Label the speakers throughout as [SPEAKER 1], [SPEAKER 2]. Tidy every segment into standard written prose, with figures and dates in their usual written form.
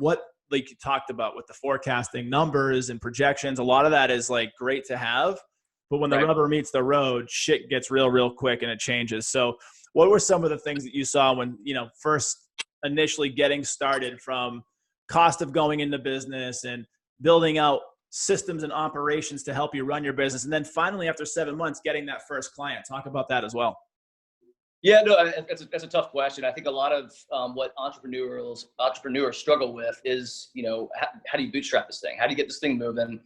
[SPEAKER 1] what, like you talked about with the forecasting numbers and projections, a lot of that is like great to have, but when the rubber meets the road, shit gets real quick and it changes. So what were some of the things that you saw when, first initially getting started, from cost of going into business and building out systems and operations to help you run your business, and then finally after 7 months getting that first client? Talk about that as well.
[SPEAKER 2] Yeah, no, that's a tough question. I think a lot of what entrepreneurs struggle with is, how do you bootstrap this thing? How do you get this thing moving?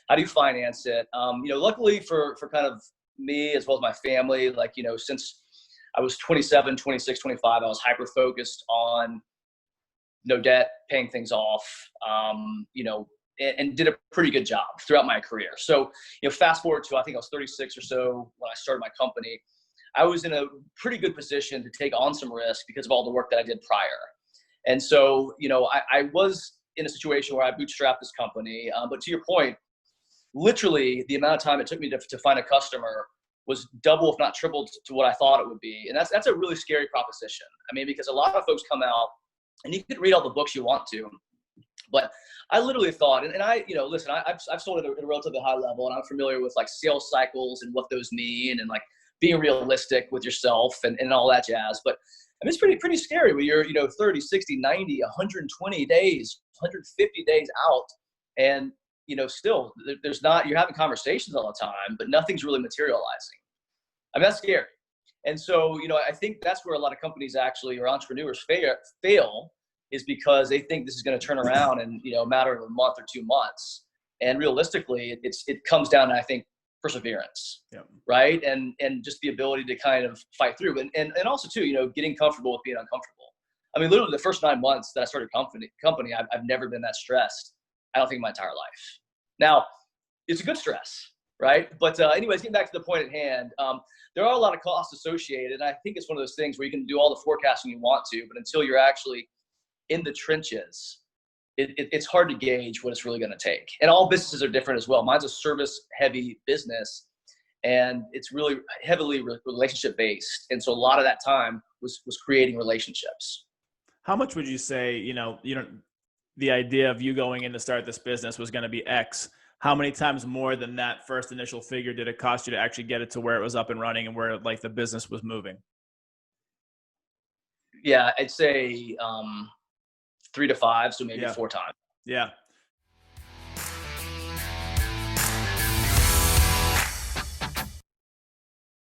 [SPEAKER 2] How do you finance it? Luckily for kind of me as well as my family, like, since I was 27, 26, 25, I was hyper focused on no debt, paying things off, and did a pretty good job throughout my career. So, fast forward to, I think I was 36 or so when I started my company. I was in a pretty good position to take on some risk because of all the work that I did prior. And so, I was in a situation where I bootstrapped this company. But to your point, literally the amount of time it took me to find a customer was double, if not triple, to what I thought it would be. And that's a really scary proposition. I mean, because a lot of folks come out, and you can read all the books you want to, but I literally thought, and I, listen, I've sold at a relatively high level, and I'm familiar with like sales cycles and what those mean, and like being realistic with yourself and all that jazz. But I mean, it's pretty scary when you're, 30, 60, 90, 120 days, 150 days out. And, still there's not, you're having conversations all the time, but nothing's really materializing. I mean, that's scary. And so, I think that's where a lot of companies actually, or entrepreneurs fail, is because they think this is going to turn around in, a matter of a month or 2 months. And realistically, it comes down to, I think, perseverance, right? And just the ability to kind of fight through, and also too, getting comfortable with being uncomfortable. I mean, literally the first 9 months that I started company, I've never been that stressed, I don't think, in my entire life. Now, it's a good stress, right? But anyways, getting back to the point at hand, there are a lot of costs associated. And I think it's one of those things where you can do all the forecasting you want to, but until you're actually in the trenches, it's hard to gauge what it's really going to take. And all businesses are different as well. Mine's a service-heavy business, and it's really heavily relationship-based. And so a lot of that time was creating relationships.
[SPEAKER 1] How much would you say, the idea of you going in to start this business was going to be X? How many times more than that first initial figure did it cost you to actually get it to where it was up and running and where like the business was moving?
[SPEAKER 2] Yeah, I'd say 3 to 5, so maybe 4 times.
[SPEAKER 1] Yeah.